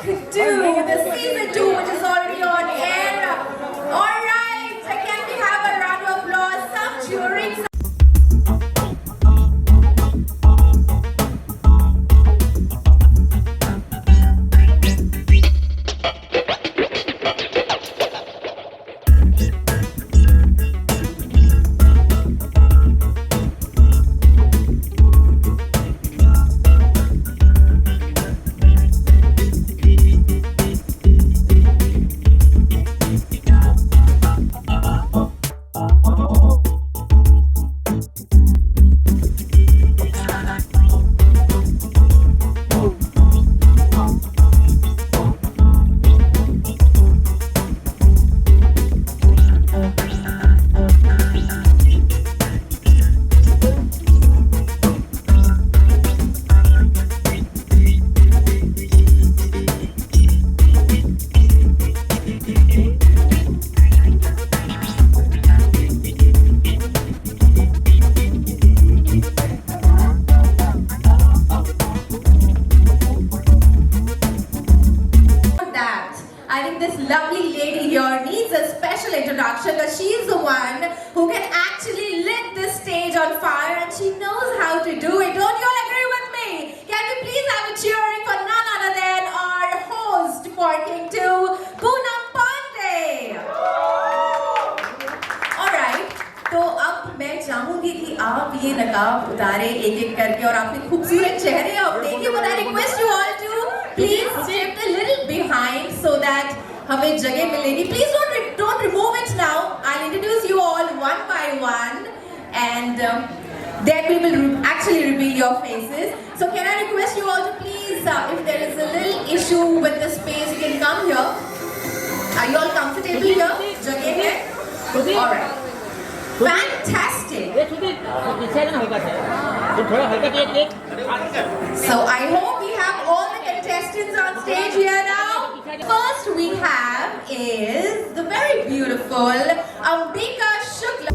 2, the season 2, which is already on air. Alright, can we have a round of applause? Some cheering. I think this lovely lady here needs a special introduction because she is the one who can actually lit this stage on fire and she knows how to do it. Don't you all agree with me? Can we please have a cheering for none other than our host for King 2, Poonam Pandey. Alright, तो अब मैं चाहूंगी कि आप ये नकाब उतारे एक-एक करके और आपके खूबसूरत चेहरे आप देखिए, but I request you all to please shift a little behind so that हमें जगह मिलेगी. Please don't remove it now. I'll introduce you all one by one, and then we will actually reveal your faces. So can I request you all to please, if there is a little issue with the space, you can come here. Are you all comfortable here? जगह है? All right. Fantastic. So I hope we have all the contestants on stage here now. First we have is the very beautiful Ambika Shukla.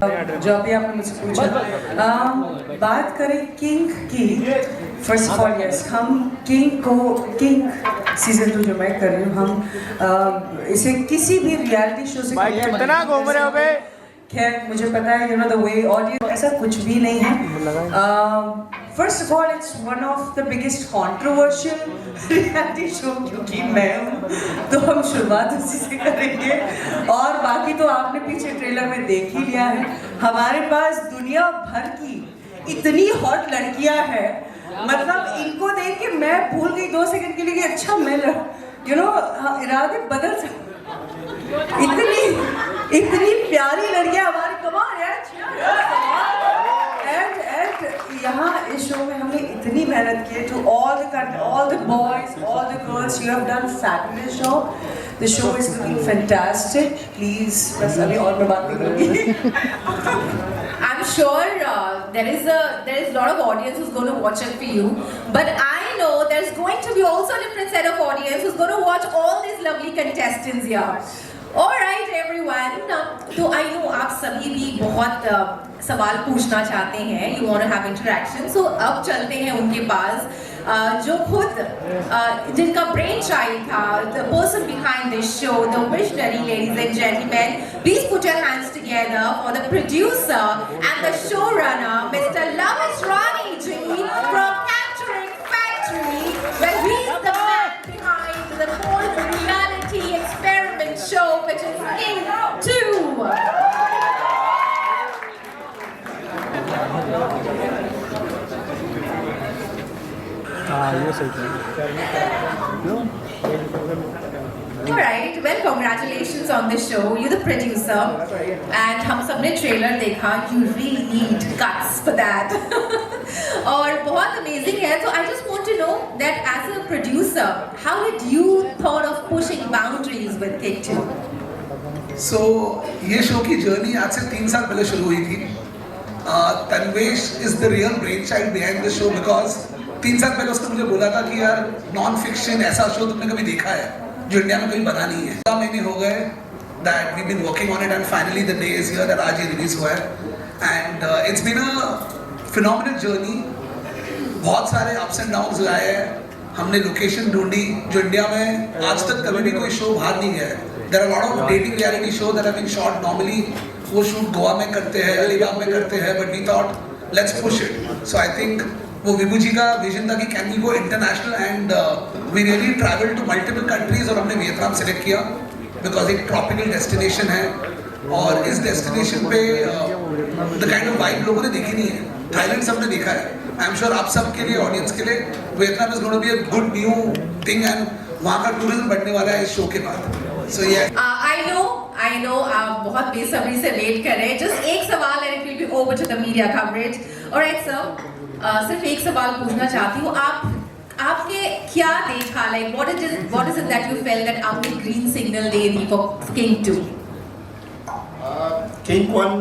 जो अभी आपने मुझसे पूछा, बात करें king की, फर्स्ट ऑफ ऑल यस, हम किंग सीजन 2 जो मैं कर रही हूँ, हम इसे किसी भी रियलिटी शो से कितना घूम रहे हो बे? खैर मुझे पता है, you know the way audience, ऐसा कुछ भी नहीं है। First of all it's one of the biggest controversial reality show, क्योंकि मैं हूँ, तो हम शुरुआत उसी से करेंगे। और बाकी तो आपने पीछे ट्रेलर में देख ही लिया है। हमारे पास दुनिया भर की इतनी हॉट लड़कियां हैं, मतलब इनको देख के मैं भूल गई 2 सेकंड के लिए कि अच्छा मैं यू नो इरादे बदल सकती, इतनी प्यारी लड़कियां हमारी, कमाल एंड यहाँ इस शो में हमने इतनी मेहनत की है। To all the boys, all the girls, you have done fabulous job. The show is looking fantastic. Please, बस अभी और मैं बात नहीं करूँगी। I'm sure there is a lot of audience who's going to watch it for you, but I know there's going to be also a different set of audience who's going to watch all these lovely contestants here. All right, everyone. तो I know आप सभी भी बहुत सवाल पूछना चाहते हैं. You want to have interaction. So अब चलते हैं उनके पास जो खुद जिनका ब्रेन चाइल्ड था, the person behind this show, the visionary, ladies and gentlemen. Please put your hands together for the producer and the showrunner, Mr. Lavish Rani ji from Capturing Factory. Well, he's the man behind the whole reality experiment show, which is King 2. Alright, well, congratulations on the show. You're the producer, and हम सबने trailer देखा. You really need guts for that. और बहुत amazing है. तो I just want to know that as a producer, how did you thought of pushing boundaries with King 2? So ये show की journey आज से 3 साल पहले शुरू हुई थी. Tanvesh is the real brainchild behind the show because 3 साल पहले उसने मुझे बोला था कि यार नॉन फिक्शन ऐसा शो तुमने कभी देखा है जो इंडिया में कभी बना नहीं है. 2 महीने हो गए that we've been working on it and finally the day is here that आज ये रिलीज हुआ है and it's been a phenomenal journey. बहुत सारे ups and downs आए हैं. हमने लोकेशन ढूंढी जो इंडिया में आज तक कभी भी कोई शो बाहर नहीं गया है. There are a lot of dating reality shows that have been shot normally. वो शूट गोवा में करते हैं, अलीबाग में करते हैं, but we thought let's push it. So I think वो विभू जी का विजन था कि can we go international and we really travel to multiple countries और हमने वियतनाम सेलेक्ट किया बिकॉज एक ट्रॉपिकल डेस्टिनेशन है और इस डेस्टिनेशन पे द काइंड ऑफ वाइब लोगों ने देखी नहीं है. थाईलैंड सबने देखा है. आई एम श्योर आप सबके लिए, ऑडियंस के लिए Vietnam is going to be a good new thing and वहाँ का टूरिज्म बढ़ने वाला है इस शो के बाद. सो ये I know आप बहुत बेसब्री से वेट कर रहे हैं. जस्ट एक सवाल and it will be over to the media coverage. Alright sir, सिर्फ एक सवाल पूछना चाहती हूँ. आपके क्या देखा, like what is it that you felt that आपने ग्रीन सिग्नल दे दी फॉर किंग 2? किंग 1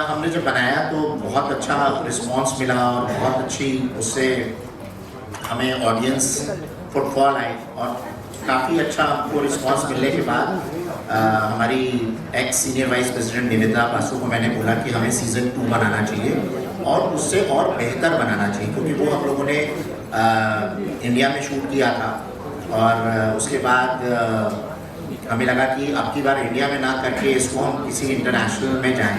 हमने जब बनाया तो बहुत अच्छा रिस्पांस मिला और बहुत अच्छी उससे हमें ऑडियंस फुटफॉल आई और काफ़ी अच्छा हमको रिस्पांस मिलने के बाद हमारी ex senior vice president Niveda Basu को मैंने बोला कि हमें सीज़न 2 बनाना चाहिए और उससे और बेहतर बनाना चाहिए क्योंकि वो हम लोगों ने इंडिया में शूट किया था और उसके बाद हमें लगा कि अब की बार इंडिया में ना करके इसको हम किसी इंटरनेशनल में जाएं.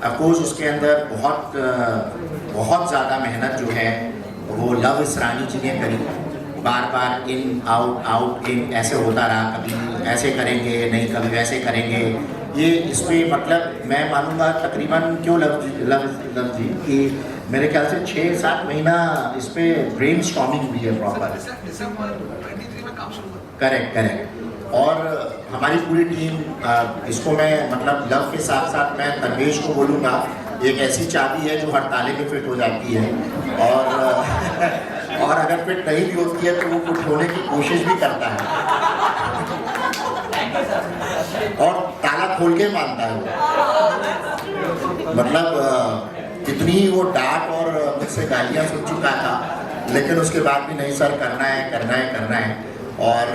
अफकोर्स उसके अंदर बहुत ज़्यादा मेहनत जो है वो लव इसरानी जी ने करी. बार बार इन आउट इन ऐसे होता रहा. कभी ऐसे करेंगे नहीं, कभी वैसे करेंगे. ये इसमें मतलब मैं मानूंगा तकरीबन क्यों लव जी कि मेरे ख्याल से 6-7 महीना इस पर ब्रेन स्टॉर्मिंग हुई है प्रॉपर. करेक्ट. और हमारी पूरी टीम इसको मैं मतलब लव के साथ साथ मैं तन्वेश को बोलूँगा एक ऐसी चाबी है जो हर ताले में फिट हो जाती है और अगर फिट नहीं भी होती है तो वो फिट होने की कोशिश भी करता है और ताला खोल के मानता है वो. मतलब कितनी ही वो डांट और मुझसे गालियाँ सुन चुका था लेकिन उसके बाद भी नहीं सर करना है और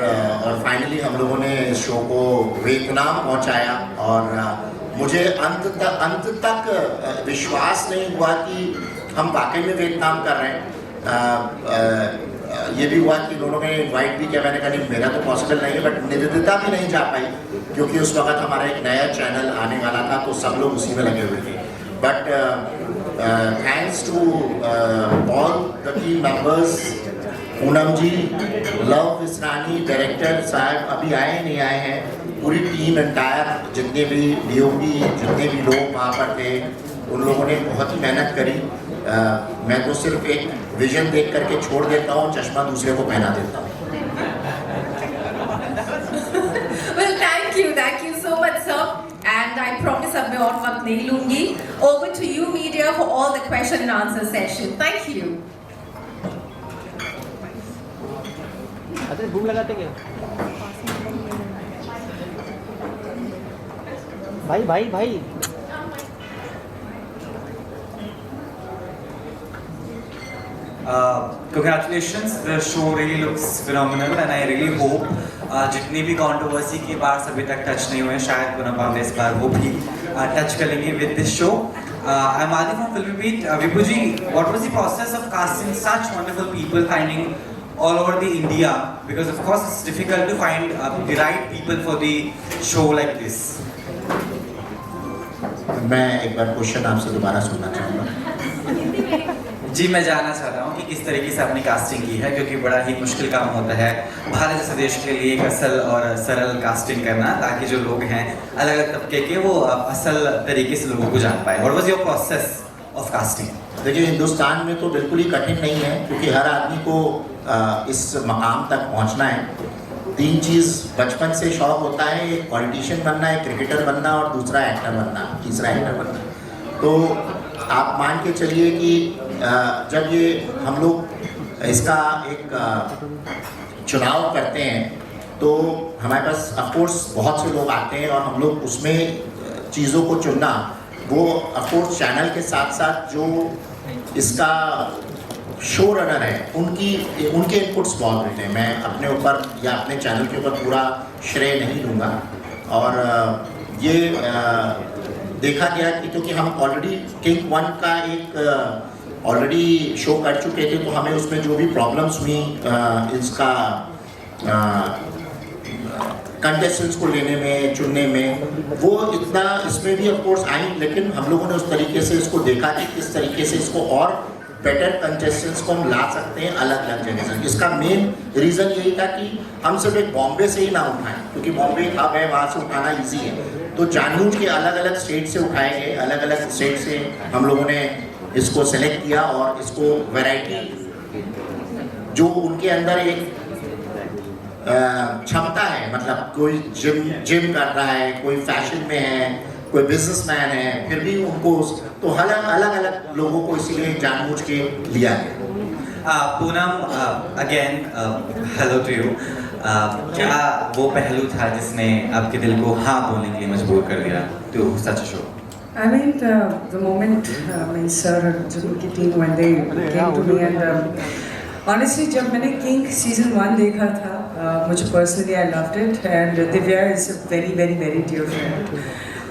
फाइनली हम लोगों ने इस शो को वियतनाम पहुंचाया और मुझे अंत तक विश्वास नहीं हुआ कि हम वाकई में वियतनाम कर रहे हैं। ये भी हुआ कि लोगों ने इनवाइट भी किया, मैंने कहा नहीं मेरा तो पॉसिबल नहीं है, बट निवेदिता भी नहीं जा पाई क्योंकि उस वक्त हमारा एक नया चैनल आने वाला था तो सब लोग उसी में लगे हुए थे। But thanks to all the team members, Poonam ji, Luv Israni, director साहब अभी आए नहीं आए हैं, पूरी टीम एंटायर, जितने भी डीओपी, जितने भी लोग वहाँ पर थे, उन लोगों ने बहुत ही मेहनत करी। मैं तो सिर्फ एक विजन देख करके छोड़ देता हूँ, चश्मा दूसरे को पहना देता हूँ। Well, thank you so much, sir. And I promise अब मैं और वक्त नहीं लूंगी. Over to you, media, for all the question and answer session. Thank you. अरे भूख लगाते क्या भाई भाई भाई Congratulations, the show really looks phenomenal and I really hope जितनी भी कंट्रोवर्सी के बार्स अभी तक टच नहीं हुए, शायद पूनम पांडे इस बार वो भी टच करेंगे with this show. I'm Adi from Film Beat. Vibhu ji, what was the process of casting such wonderful people, finding all over the India? Because of course it's difficult to find the right people for the show like this. मैं एक बार question आपसे दोबारा सुनना चाहूँगा। जी, मैं जानना चाहता हूँ कि किस तरीके से आपने कास्टिंग की है, क्योंकि बड़ा ही मुश्किल काम होता है भारत जैसे देश के लिए एक असल और सरल कास्टिंग करना, ताकि जो लोग हैं अलग अलग तबके के वो असल तरीके से लोगों को जान पाए। What was your process of casting? देखिए, हिंदुस्तान में तो बिल्कुल ही कठिन नहीं है, क्योंकि हर आदमी को इस मकाम तक पहुँचना है। 3 चीज़ बचपन से शौक होता है, एक पॉलिटिशियन बनना, एक क्रिकेटर बनना और दूसरा एक्टर बनना, तीसरा एक्टर बनना। तो आप मान के चलिए कि जब ये हम लोग इसका एक चुनाव करते हैं तो हमारे पास ऑफकोर्स बहुत से लोग आते हैं और हम लोग उसमें चीज़ों को चुनना, वो ऑफकोर्स चैनल के साथ साथ जो इसका शो रनर है उनके इनपुट्स बहुत होते हैं। मैं अपने ऊपर या अपने चैनल के ऊपर पूरा श्रेय नहीं लूँगा। और ये देखा गया कि क्योंकि हम ऑलरेडी किंग 1 का एक ऑलरेडी शो कर चुके थे, तो हमें उसमें जो भी प्रॉब्लम्स हुई इसका कंटेस्टेंट्स को लेने में, चुनने में, वो इतना इसमें भी ऑफकोर्स आई, लेकिन हम लोगों ने उस तरीके से इसको देखा कि किस तरीके से इसको और बेटर कंटेस्टेंट्स को हम ला सकते हैं अलग अलग जगह से। इसका मेन रीज़न यही था कि हम सिर्फ एक बॉम्बे से ही ना उठाएं, क्योंकि बॉम्बे हब है, वहाँ से उठाना ईजी है। तो जानबूझ के अलग अलग स्टेट से उठाए गए, अलग अलग स्टेट से हम लोगों ने इसको सेलेक्ट किया और इसको वैरायटी जो उनके अंदर एक क्षमता है, मतलब कोई जिम कर रहा है, कोई फैशन में है, कोई बिजनेसमैन है, फिर भी उनको तो अलग अलग लोगों को इसीलिए जानबूझ के लिया है। Poonam, again hello to you. क्या वो पहलू था जिसने आपके दिल को हाँ बोलने के लिए मजबूर कर दिया to such a show? I mean, the moment my sir and Jimmy team when they came to me and honestly, जब मैंने King season 1 देखा था, मुझे personally I loved it and Divya is a very dear friend.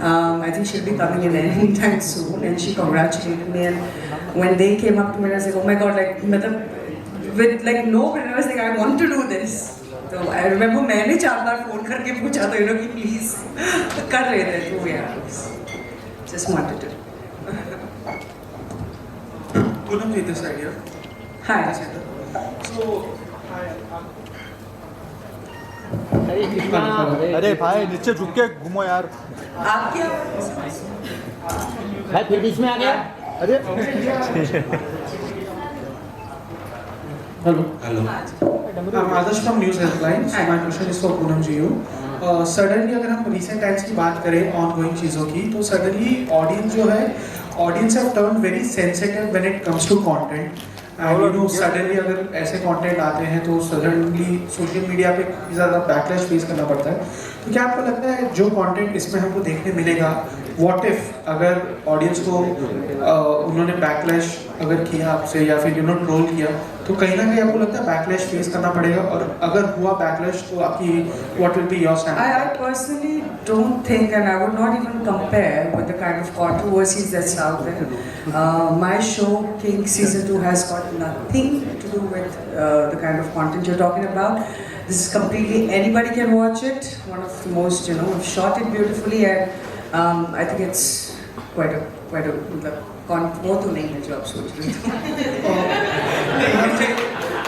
I think she'll be coming in anytime soon and she congratulated me and when they came up to me I was like, oh my god, like मतलब with like no, but I was like I want to do this. तो I remember मैंने 4 बार phone करके पूछा था कि please कर रहे थे, तो यार just wanted to. Poonam, this side here. Hi. So, अरे भाई नीचे झुक के घूमो यार। आप क्या? भाई फिर बीच में आ गया। अरे hello. I'm Adarsh from News Headlines. So my question is for Poonam ji. Suddenly अगर हम recent times की बात करें ongoing चीज़ों की, तो suddenly audience जो है, audience have turned very sensitive when it comes to content. And you know suddenly अगर ऐसे content आते हैं तो suddenly social media पे ज़्यादा backlash face करना पड़ता है। तो क्या आपको लगता है जो content इसमें हमको देखने मिलेगा व्हाट इफ अगर ऑडियंस को उन्होंने बैकलैश अगर किया आपसे या फिर ट्रोल किया, तो कहीं ना कहीं आपको लगता है बैकलैश फेस करना पड़ेगा, और अगर हुआ बैकलैश तो आपकी what will be your stand? I personally don't think, and I would not even compare with the kind of controversies that's out there. My show, King Season 2, has got nothing to do with the kind of content you're talking about. This is completely, anybody can watch it. One of the most, we've shot it beautifully, and I think it's quite a वो तो नहीं है जो आप सोच रहे थे।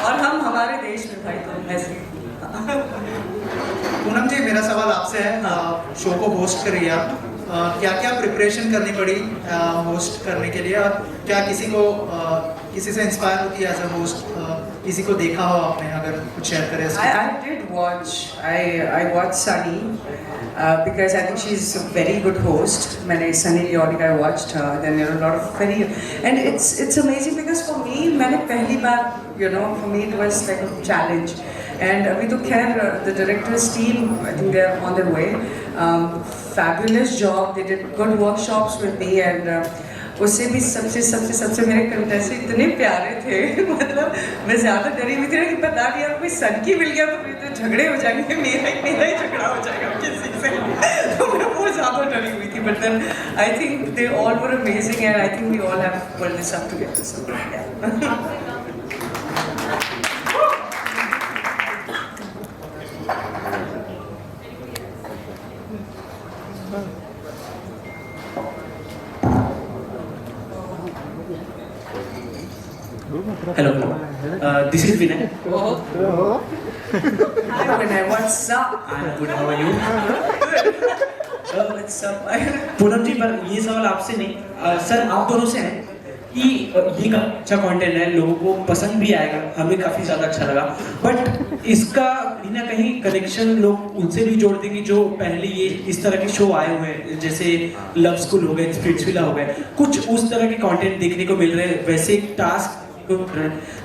और हम हमारे देश में भाई तो ऐसे। पूनम जी, मेरा सवाल आपसे है, शो को होस्ट करिए आप, क्या क्या प्रिपरेशन करनी पड़ी होस्ट करने के लिए, और क्या किसी से इंस्पायर होती है एज अ होस्ट, किसी को देखा हो आपने, अगर कुछ शेयर करें? I did watch. I watched Sunny because I think she's a very good host. मैंने Sunny Leonie I watched her. Then there are a lot of very, and it's amazing because for me, मैंने पहली बार, for me it was like a challenge. And अभी तो खैर the director's team, I think they're on their way. Fabulous job. They did good workshops with me, and उससे भी सबसे मेरे contestant इतने प्यारे थे। मतलब मैं ज़्यादा डरी हुई थी ना कि पता नहीं यार कोई सन की मिल गया तो फिर तो झगड़े हो जाएंगे, मेरा ही झगड़ा हो जाएगा किसी से। तो मैं बहुत ज़्यादा डरी हुई थी, but then I think they all were amazing, and I think we all have pulled this up together, so Hello, this is Vinay. Hi Vinay, what's up? I'm good. How are you? What's up? Poonam ji, पर ये सवाल आपसे नहीं, sir आप दोनों से है कि ये अच्छा कंटेंट है, लोगों को पसंद भी आएगा, हमें काफ़ी ज़्यादा अच्छा लगा, बट इसका कहीं ना कहीं कनेक्शन लोग उनसे भी जोड़ देंगे जो पहले ये इस तरह के शो आए हुए हैं, जैसे लव स्कूल हो गए, स्पिरिट्सविला हो गए, कुछ उस तरह के कंटेंट देखने को मिल रहे हैं, वैसे टास्क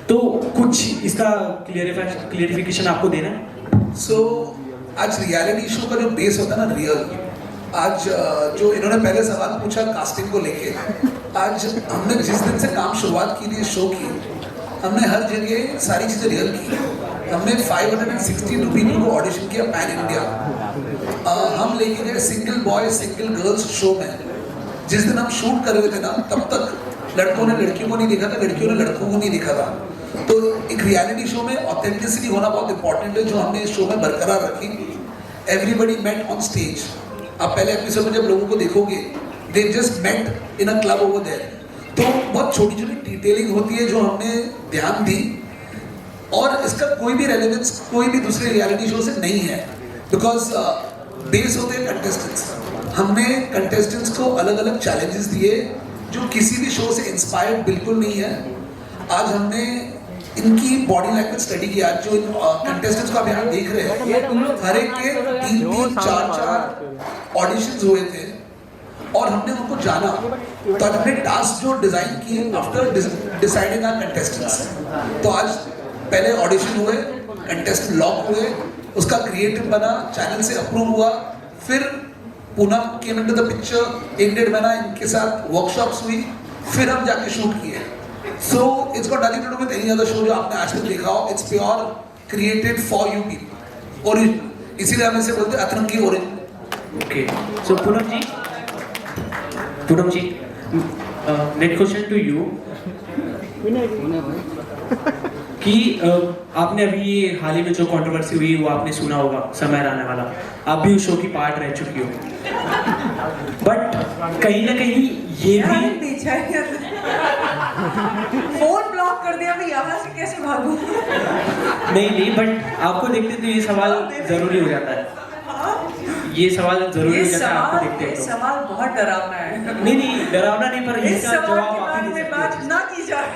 तो कुछ इसका क्लियरिफिकेशन आपको देना है? सो आज रियलिटी शो का जो बेस होता है ना, रियल, आज जो इन्होंने पहले सवाल पूछा कास्टिंग को लेके, आज हमने जिस दिन से काम शुरुआत की थी शो की, हमने हर जगह सारी चीज़ें रियल की। हमने 562 पीपल को ऑडिशन किया पैन इंडिया। हम लेके गए single boy single girls show में। जिस दिन हम शूट कर रहे थे ना, तब तक लड़कों ने लड़कियों को नहीं देखा था, लड़कियों ने लड़कों को नहीं देखा था। तो एक रियलिटी शो में ऑथेंटिसिटी होना बहुत इंपॉर्टेंट है, जो हमने इस शो में बरकरार रखी। Everybody met on stage. आप पहले एपिसोड में जब लोगों को देखोगे, they just met in a club over there. तो बहुत छोटी छोटी डिटेलिंग होती है जो हमने ध्यान दी, और इसका कोई भी रेलेवेंस कोई भी दूसरे रियलिटी शो से नहीं है, बिकॉज बेस होते हैं कंटेस्टेंट्स। हमने कंटेस्टेंट्स को अलग अलग चैलेंजेस दिए जो किसी भी शो से इंस्पायर्ड बिल्कुल नहीं है। आज हमने इनकी बॉडी लैंग्वेज स्टडी किया, जो इन कंटेस्टेंट्स को आप यहाँ देख रहे हैं, हर एक के 3-3, 4-4 ऑडिशंस हुए थे, और हमने उनको जाना। तो आज हमने टास्क जो डिजाइन किए आफ्टर डिसाइडिंग आवर कंटेस्टेंट्स। तो आज पहले ऑडिशन हुए, कंटेस्टेंट लॉक हुए, उसका क्रिएटिव बना, चैनल से अप्रूव हुआ, फिर Poonam came into the picture, 1-1.5 महीना इनके साथ वर्कशॉप्स हुई, फिर हम जाके शूट किए। So it's got nothing to do with any other show जो आपने आज तक देखा हो। It's pure created for you people, original. इसीलिए हम इसे बोलते हैं Atrangi original. Okay, so Poonam ji, next question to you कि आपने अभी ये हाल ही में जो कंट्रोवर्सी हुई वो आपने सुना होगा, समय आने वाला, आप भी उस शो की पार्ट रह चुकी हो, बट कहीं ना कहीं ये भी फोन ब्लॉक कर दिया, मैं यहाँ से कैसे भागूं? नहीं, बट आपको देखते तो ये सवाल जरूरी हो जाता है, ये सवाल जरूरी हो जाता है आपको देखते ये सवाल बहुत डरावना है। नहीं डरावना नहीं, पर इस इसका सवाल जवाब के आप बारे ही दे में सकते बात हैं। ना की जाए।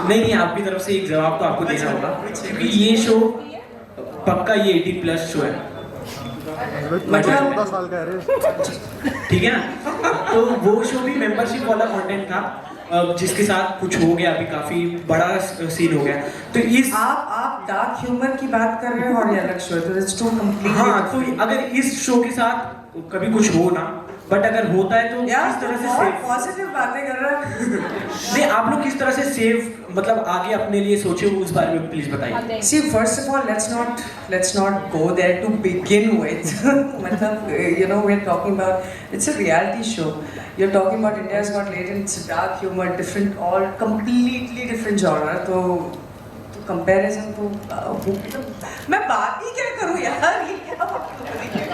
नहीं, आपकी तरफ से एक जवाब तो आपको देना होगा, क्योंकि ये शो पक्का ये 18+ शो है, मतलब 14 साल का है रे। ठीक है ना? तो वो शो भी मेंबरशिप वाला कंटेंट था, जिसके साथ कुछ हो गया, अभी काफी बड़ा सीन हो गया। तो इस आप डार्क ह्यूमर की बात कर रहे हो और ये अलग शो है, तो इट्स टू कंप्लीटली। हाँ, तो अगर इस शो के साथ कभी कुछ हो ना, बट अगर होता है तो यार किस तरह से बहुत सेव, पॉजिटिव बातें कर रहा है। नहीं आप लोग किस तरह से सेव मतलब आगे अपने लिए सोचे हो, उस बारे में प्लीज बताइए। See, first of all, let's not go there to begin with. मतलब you know we're talking about, it's a reality show. You're talking about India's Got Talent. It's dark humor, different, all completely different genre. तो comparison तो मैं बात ही क्या करूँ यार, ये क्या बात हो रही है?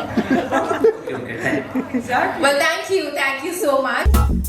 Okay thank you. Exactly. Well, thank you so much.